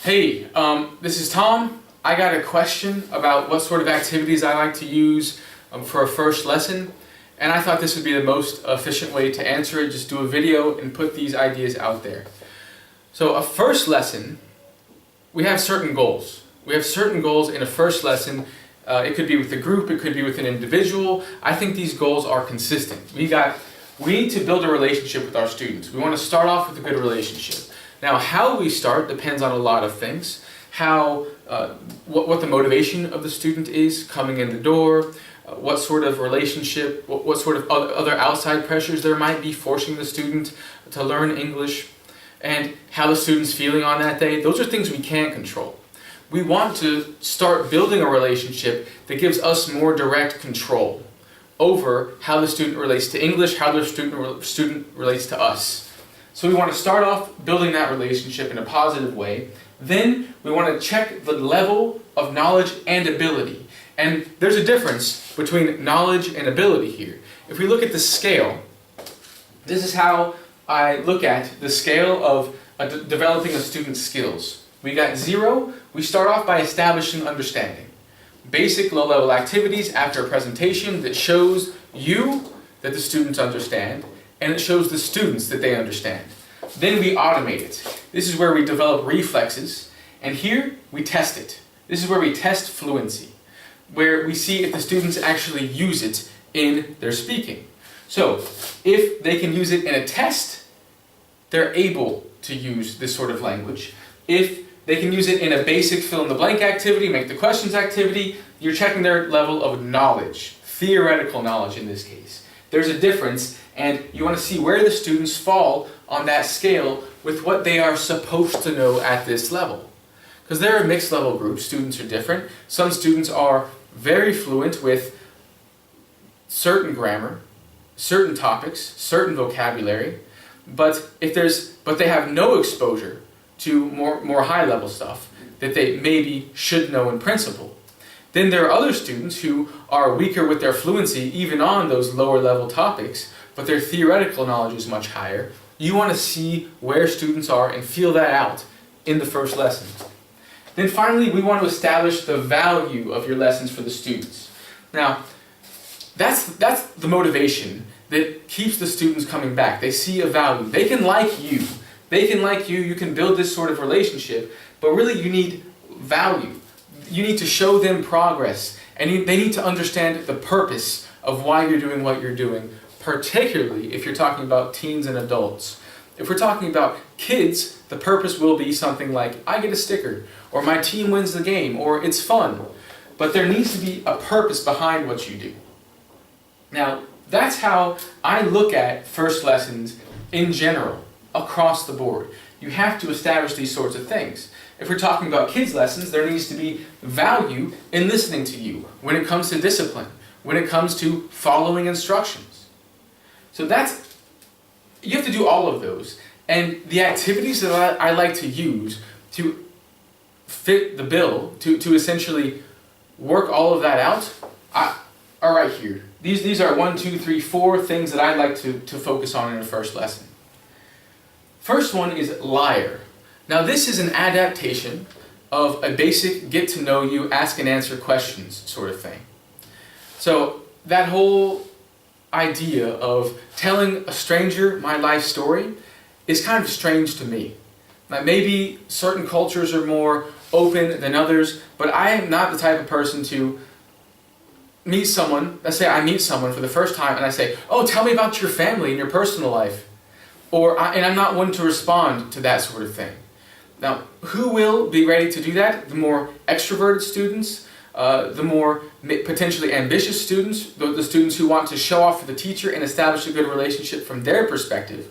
Hey, this is Tom. I got a question about what sort of activities I like to use for a first lesson, and I thought this would be the most efficient way to answer it. Just do a video and put these ideas out there. So a first lesson, we have certain goals. We have certain goals in a first lesson. It could be with a group, it could be with an individual. I think these goals are consistent. We need to build a relationship with our students. We want to start off with a good relationship. Now, how we start depends on a lot of things. What the motivation of the student is coming in the door, what sort of relationship, what sort of other outside pressures there might be forcing the student to learn English, and how the student's feeling on that day. Those are things we can't control. We want to start building a relationship that gives us more direct control over how the student relates to English, how the student relates to us. So we want to start off building that relationship in a positive way. Then we want to check the level of knowledge and ability. And there's a difference between knowledge and ability here. If we look at the scale, this is how I look at the scale of developing a student's skills. We got 0, we start off by establishing understanding. Basic low-level activities after a presentation that shows you that the students understand, and it shows the students that they understand. Then we automate it. This is where we develop reflexes, and here we test it. This is where we test fluency, where we see if the students actually use it in their speaking. So, if they can use it in a test, they're able to use this sort of language. If they can use it in a basic fill-in-the-blank activity, make the questions activity, you're checking their level of knowledge, theoretical knowledge in this case. There's a difference, and you want to see where the students fall on that scale with what they are supposed to know at this level. Because they're a mixed level group, students are different. Some students are very fluent with certain grammar, certain topics, certain vocabulary, but they have no exposure to more high level stuff that they maybe should know in principle. Then there are other students who are weaker with their fluency even on those lower level topics, but their theoretical knowledge is much higher. You want to see where students are and feel that out in the first lesson. Then finally, we want to establish the value of your lessons for the students. Now, that's the motivation that keeps the students coming back. They see a value. They can like you. You can build this sort of relationship, but really you need value. You need to show them progress, and they need to understand the purpose of why you're doing what you're doing, particularly if you're talking about teens and adults. If we're talking about kids, the purpose will be something like, I get a sticker, or my team wins the game, or it's fun. But there needs to be a purpose behind what you do. Now, that's how I look at first lessons in general, across the board. You have to establish these sorts of things. If we're talking about kids' lessons, there needs to be value in listening to you when it comes to discipline, when it comes to following instructions. So you have to do all of those. And the activities that I like to use to fit the bill, to essentially work all of that out, are right here. These are 1, 2, 3, 4 things that I like to focus on in a first lesson. First one is liar. Now this is an adaptation of a basic get to know you, ask and answer questions sort of thing. So that whole idea of telling a stranger my life story is kind of strange to me. Now maybe certain cultures are more open than others, but I am not the type of person to meet someone, let's say I meet someone for the first time and I say, oh, tell me about your family and your personal life. And I'm not one to respond to that sort of thing. Now, who will be ready to do that? The more extroverted students, the more potentially ambitious students, the students who want to show off for the teacher and establish a good relationship from their perspective.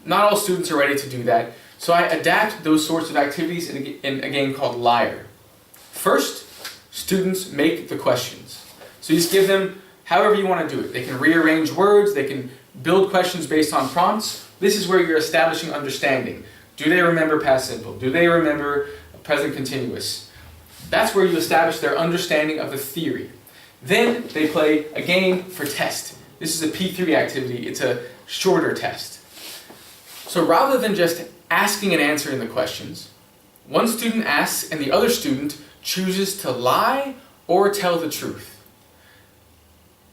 Not all students are ready to do that, so I adapt those sorts of activities in a game called Liar. First, students make the questions. So you just give them however you want to do it. They can rearrange words, they can build questions based on prompts. This is where you're establishing understanding. Do they remember past simple? Do they remember present continuous? That's where you establish their understanding of the theory. Then they play a game for test. This is a P3 activity. It's a shorter test. So rather than just asking and answering the questions, One student asks and the other student chooses to lie or tell the truth.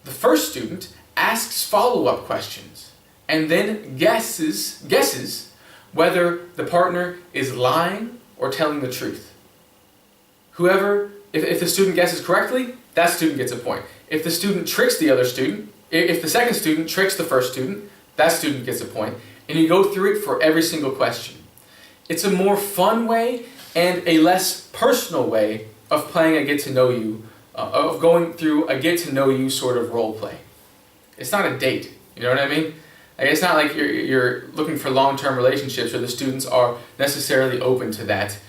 The first student asks follow-up questions and then guesses whether the partner is lying or telling the truth. If the student guesses correctly, that student gets a point. If the student tricks the other student, if the second student tricks the first student, that student gets a point. And you go through it for every single question. It's a more fun way and a less personal way of playing a get-to-know-you, of going through a get-to-know-you sort of role play. It's not a date, you know what I mean? Like, it's not like you're looking for long-term relationships or the students are necessarily open to that.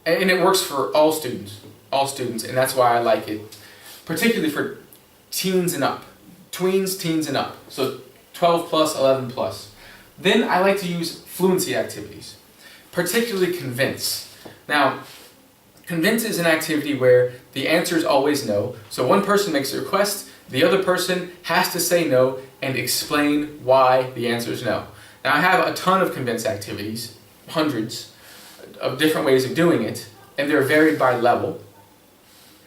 And it works for all students, and that's why I like it, particularly for teens and up, tweens, teens and up, so 12 plus, 11 plus. Then I like to use fluency activities, particularly convince. Now, convince is an activity where the answer is always no, so one person makes a request, the other person has to say no and explain why the answer is no. Now I have a ton of convince activities, hundreds of different ways of doing it, and they're varied by level.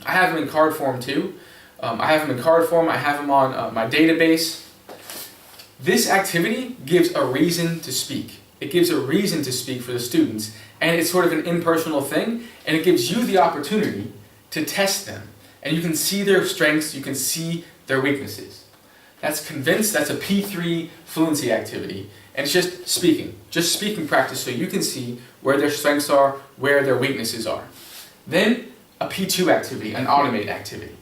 I have them in card form too. I have them on my database. This activity gives a reason to speak. It gives a reason to speak for the students, and it's sort of an impersonal thing, and it gives you the opportunity to test them. And you can see their strengths, you can see their weaknesses. That's convince, that's a P3 fluency activity. And it's just speaking practice so you can see where their strengths are, where their weaknesses are. Then a P2 activity, an automate activity.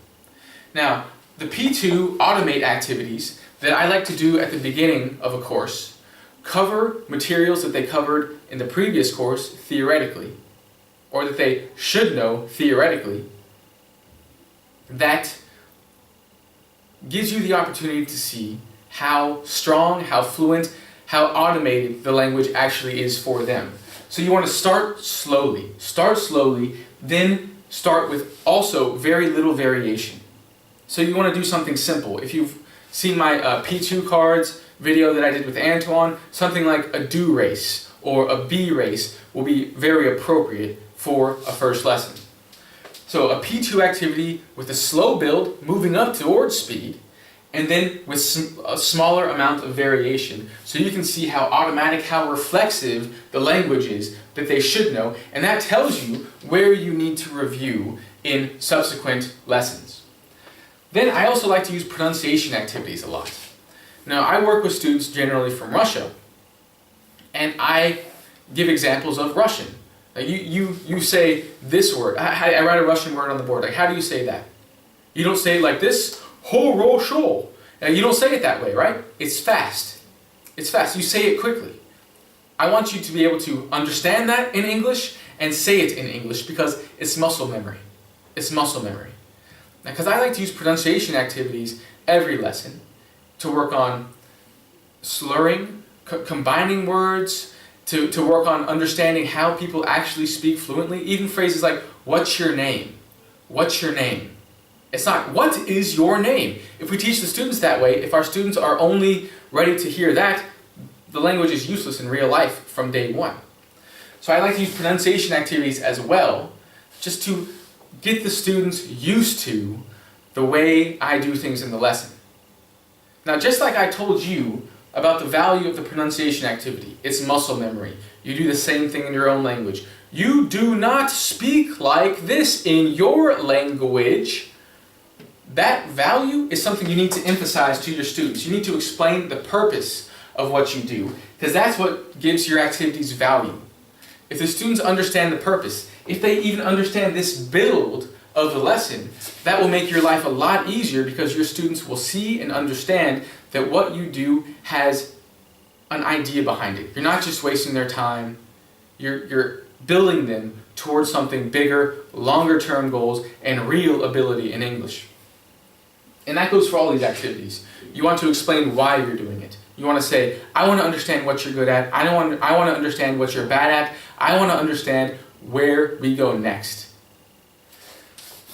Now, the P2 automate activities that I like to do at the beginning of a course cover materials that they covered in the previous course theoretically, or that they should know theoretically. That gives you the opportunity to see how strong, how fluent, how automated the language actually is for them. So you want to start slowly, then start with also very little variation. So you want to do something simple. If you've seen my P2 cards video that I did with Antoine, something like a do race or a be race will be very appropriate for a first lesson. So a P2 activity with a slow build, moving up towards speed, and then with a smaller amount of variation, so you can see how automatic, how reflexive the language is that they should know, and that tells you where you need to review in subsequent lessons. Then I also like to use pronunciation activities a lot. Now I work with students generally from Russia, and I give examples of Russian. Like you say this word. I write a Russian word on the board. Like, how do you say that? You don't say it like this. Horosho. Now you don't say it that way, right? It's fast. It's fast. You say it quickly. I want you to be able to understand that in English and say it in English because it's muscle memory. It's muscle memory. Now, because I like to use pronunciation activities every lesson to work on slurring, combining words, to work on understanding how people actually speak fluently. Even phrases like, what's your name? What's your name? It's not, what is your name? If we teach the students that way, if our students are only ready to hear that, the language is useless in real life from day one. So I like to use pronunciation activities as well, just to get the students used to the way I do things in the lesson. Now, just like I told you about the value of the pronunciation activity, it's muscle memory. You do the same thing in your own language. You do not speak like this in your language. That value is something you need to emphasize to your students. You need to explain the purpose of what you do, because that's what gives your activities value. If the students understand the purpose, if they even understand this build of the lesson, that will make your life a lot easier because your students will see and understand that what you do has an idea behind it. You're not just wasting their time, you're building them towards something bigger, longer term goals, and real ability in English. And that goes for all these activities. You want to explain why you're doing it. You want to say, I want to understand what you're good at. I want to understand what you're bad at. I want to understand where we go next.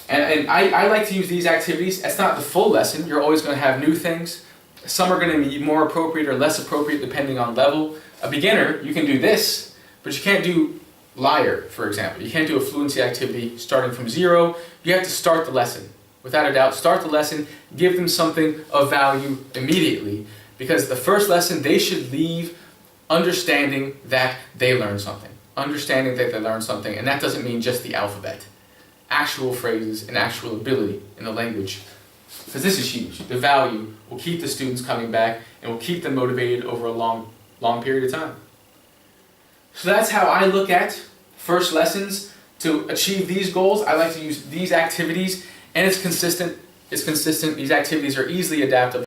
And I like to use these activities. It's not the full lesson. You're always going to have new things. Some are going to be more appropriate or less appropriate depending on level. A beginner, you can do this, but you can't do liar, for example. You can't do a fluency activity starting from zero. You have to start the lesson. Without a doubt, start the lesson, give them something of value immediately, because the first lesson, they should leave understanding that they learned something. Understanding that they learned something, and that doesn't mean just the alphabet. Actual phrases and actual ability in the language. Because this is huge. The value will keep the students coming back and will keep them motivated over a long period of time. So that's how I look at first lessons. To achieve these goals, I like to use these activities, and it's consistent. These activities are easily adaptable.